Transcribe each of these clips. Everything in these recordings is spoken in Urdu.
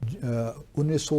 1900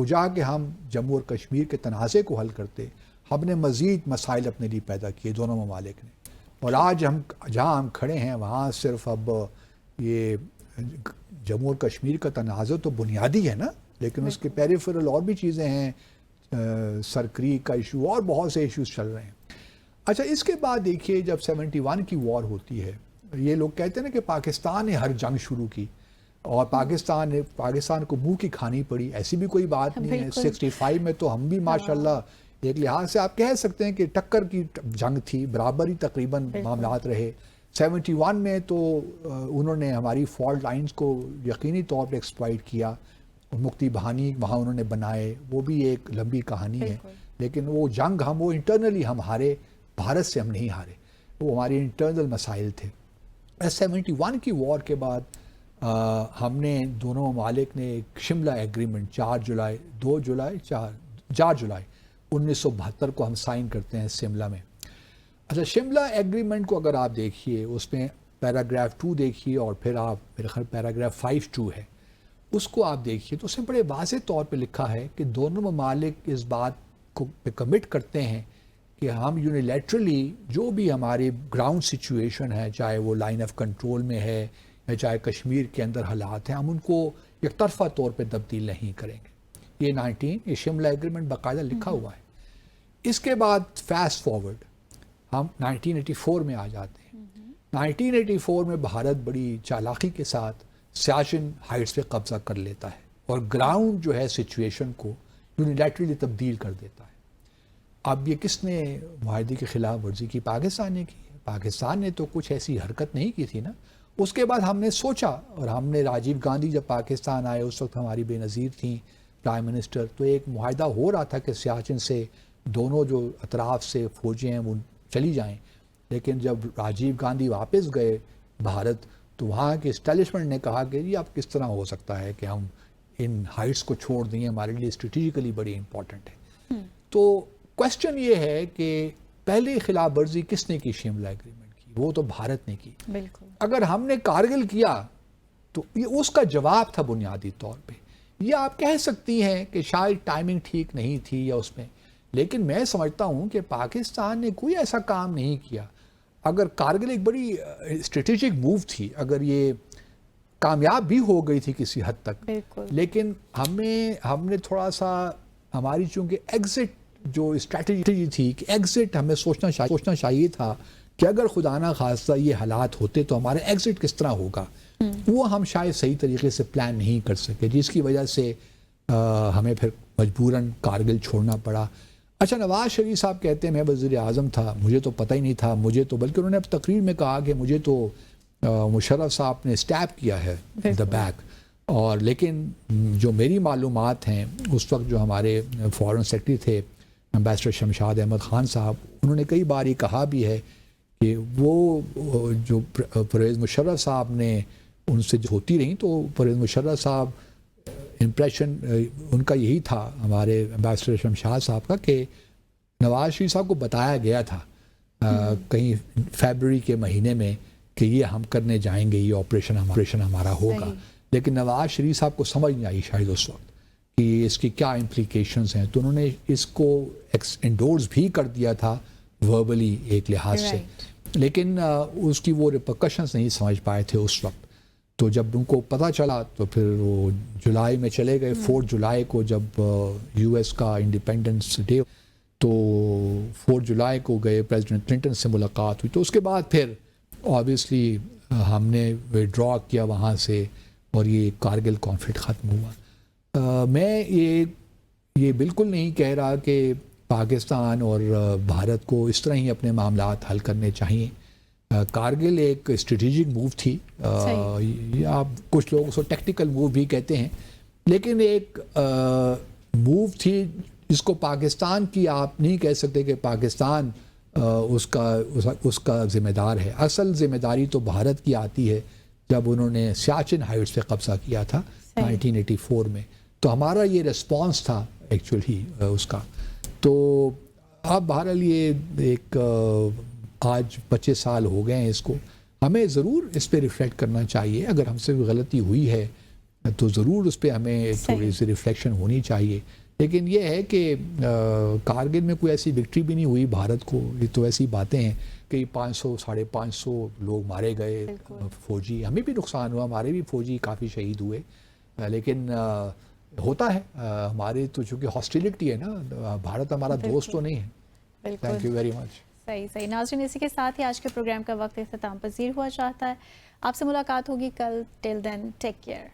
کجا کہ ہم جموں اور کشمیر کے تنازع کو حل کرتے، ہم نے مزید مسائل اپنے لیے پیدا کیے دونوں ممالک نے. اور آج ہم جہاں ہم کھڑے ہیں وہاں صرف اب یہ جموں اور کشمیر کا تنازع تو بنیادی ہے نا، لیکن اس کے پیریفرل اور بھی چیزیں ہیں، سر کریک کا ایشو اور بہت سے ایشوز چل رہے ہیں. اچھا اس کے بعد دیکھیے جب 71 کی وار ہوتی ہے، یہ لوگ کہتے ہیں نا کہ پاکستان نے ہر جنگ شروع کی اور پاکستان کو منہ کی کھانی پڑی، ایسی بھی کوئی بات نہیں ہے. 65 میں تو ہم بھی ماشاءاللہ ایک لحاظ سے آپ کہہ سکتے ہیں کہ ٹکر کی جنگ تھی، برابر ہی تقریباً معاملات رہے. 71 میں تو انہوں نے ہماری فالٹ لائنز کو یقینی طور پہ ایکسپلائٹ کیا، مکتی بہانی وہاں انہوں نے بنائے، وہ بھی ایک لمبی کہانی ہے. لیکن وہ جنگ وہ انٹرنلی ہم ہارے، بھارت سے ہم نہیں ہارے، وہ ہمارے انٹرنل مسائل تھے. 71 کی وار کے بعد ہم نے دونوں ممالک نے ایک شملہ ایگریمنٹ 4 جولائی 1972 کو ہم سائن کرتے ہیں شملہ میں. اچھا شملہ ایگریمنٹ کو اگر آپ دیکھیے، اس میں پیراگراف 2 دیکھیے اور پھر آپ میرے خیال پیراگراف 5(2) ہے، اس کو آپ دیکھیے تو اس میں بڑے واضح طور پہ لکھا ہے کہ دونوں ممالک اس بات کو پہ کمٹ کرتے ہیں کہ ہم یونیلیٹرلی جو بھی ہماری گراؤنڈ سچویشن ہے، چاہے وہ لائن آف کنٹرول میں ہے یا چاہے کشمیر کے اندر حالات ہیں، ہم ان کو یک طرفہ طور پہ تبدیل نہیں کریں گے. یہ شملہ ایگریمنٹ باقاعدہ لکھا ہوا ہے. اس کے بعد فاسٹ فارورڈ ہم 1984 میں آ جاتے ہیں. 1984 میں بھارت بڑی چالاکی کے ساتھ سیاچن ہائٹس پہ قبضہ کر لیتا ہے اور گراؤنڈ جو ہے سچویشن کو یونیلیٹرلی تبدیل کر دیتا ہے. اب یہ کس نے معاہدے کی خلاف ورزی کی؟ پاکستان نے کی. پاکستان نے تو کچھ ایسی حرکت نہیں کی تھی نا. اس کے بعد ہم نے سوچا اور ہم نے راجیو گاندھی جب پاکستان آئے اس وقت ہماری بے نظیر تھیں پرائم منسٹر، تو ایک معاہدہ ہو رہا تھا کہ سیاچن سے دونوں جو اطراف سے فوجیں ہیں وہ چلی جائیں. لیکن جب راجیو گاندھی واپس گئے بھارت تو وہاں کے اسٹیبلشمنٹ نے کہا کہ یہ اب کس طرح ہو سکتا ہے کہ ہم ان ہائٹس کو چھوڑ دیں، ہمارے لیے اسٹریٹجیکلی بڑی امپورٹنٹ ہے. تو کوشچن یہ ہے کہ پہلے خلاف ورزی کس نے کی شملہ ایگریمنٹ کی؟ وہ تو بھارت نے کی. بالکل. اگر ہم نے کارگل کیا تو یہ اس کا جواب تھا بنیادی طور پہ. یہ آپ کہہ سکتی ہیں کہ شاید ٹائمنگ ٹھیک نہیں تھی یا اس میں، لیکن میں سمجھتا ہوں کہ پاکستان نے کوئی ایسا کام نہیں کیا. اگر کارگل ایک بڑی اسٹریٹجک موو تھی، اگر یہ کامیاب بھی ہو گئی تھی کسی حد تک، لیکن ہم نے تھوڑا سا ہماری چونکہ ایگزٹ جو اسٹریٹجی تھی کہ ایگزٹ ہمیں سوچنا چاہیے تھا کہ اگر خدا نہ خواستہ یہ حالات ہوتے تو ہمارا ایگزٹ کس طرح ہوگا، وہ ہم شاید صحیح طریقے سے پلان نہیں کر سکے، جس کی وجہ سے ہمیں پھر مجبوراً کارگل چھوڑنا پڑا. اچھا نواز شریف صاحب کہتے ہیں میں وزیر اعظم تھا، مجھے تو پتہ ہی نہیں تھا، بلکہ انہوں نے اب تقریر میں کہا کہ مجھے تو مشرف صاحب نے اسٹیپ کیا ہے دا بیک. اور لیکن جو میری معلومات ہیں اس وقت جو ہمارے فارن سیکرٹری تھے امبیسڈر شمشاد احمد خان صاحب، انہوں نے کئی بار یہ کہا بھی ہے کہ وہ جو پرویز مشرف صاحب نے ان سے ہوتی رہی تو پرویز مشرف صاحب امپریشن ان کا یہی تھا ہمارے امبیسڈر شمشاد صاحب کا کہ نواز شریف صاحب کو بتایا گیا تھا کہیں فیبرری کے مہینے میں کہ یہ ہم کرنے جائیں گے، یہ آپریشن ہمارا ہوگا. لیکن نواز شریف صاحب کو سمجھ نہیں آئی شاید اس وقت کہ اس کی کیا امپلیکیشنز ہیں، تو انہوں نے اس کو انڈورس بھی کر دیا تھا وربلی ایک لحاظ سے، لیکن اس کی وہ ریپرکشنز نہیں سمجھ پائے تھے اس وقت. تو جب ان کو پتہ چلا تو پھر وہ جولائی میں چلے گئے. 4 جولائی کو جب یو ایس کا انڈیپینڈنس ڈے، تو 4 جولائی کو گئے، پریزیڈنٹ کلنٹن سے ملاقات ہوئی. تو اس کے بعد پھر آبویسلی ہم نے وڈرا کیا وہاں سے اور یہ کارگل کانفلکٹ ختم ہوا. میں یہ بالکل نہیں کہہ رہا کہ پاکستان اور بھارت کو اس طرح ہی اپنے معاملات حل کرنے چاہیے. کارگل ایک اسٹریٹجک موو تھی، آپ کچھ لوگ اس کو ٹیکٹیکل موو بھی کہتے ہیں، لیکن ایک موو تھی جس کو پاکستان کی آپ نہیں کہہ سکتے کہ پاکستان اس کا ذمہ دار ہے. اصل ذمہ داری تو بھارت کی آتی ہے جب انہوں نے سیاچن ہائٹس پہ قبضہ کیا تھا 1984 میں. تو ہمارا یہ ریسپانس تھا ایکچولی اس کا. تو اب بہرحال یہ ایک آج 25 سال ہو گئے ہیں اس کو، ہمیں ضرور اس پہ ریفلیکٹ کرنا چاہیے. اگر ہم سے کوئی غلطی ہوئی ہے تو ضرور اس پہ ہمیں تھوڑی سی ریفلیکشن ہونی چاہیے. لیکن یہ ہے کہ کارگل میں کوئی ایسی وکٹری بھی نہیں ہوئی بھارت کو. یہ تو ایسی باتیں ہیں کہ 500 550 لوگ مارے گئے فوجی, ہمیں بھی نقصان ہوا, ہمارے بھی فوجی کافی شہید ہوئے, لیکن ہوتا ہے. ہمارے تو چونکہ ہاسٹیلٹی ہے نا, بھارت ہمارا دوست تو نہیں ہے. Thank you very much. صحیح. ناظرین, اسی کے ساتھ ہی آج کے پروگرام کا وقت اختتام پذیر ہوا چاہتا ہے. آپ سے ملاقات ہوگی کل. ٹل دین ٹیک کیئر.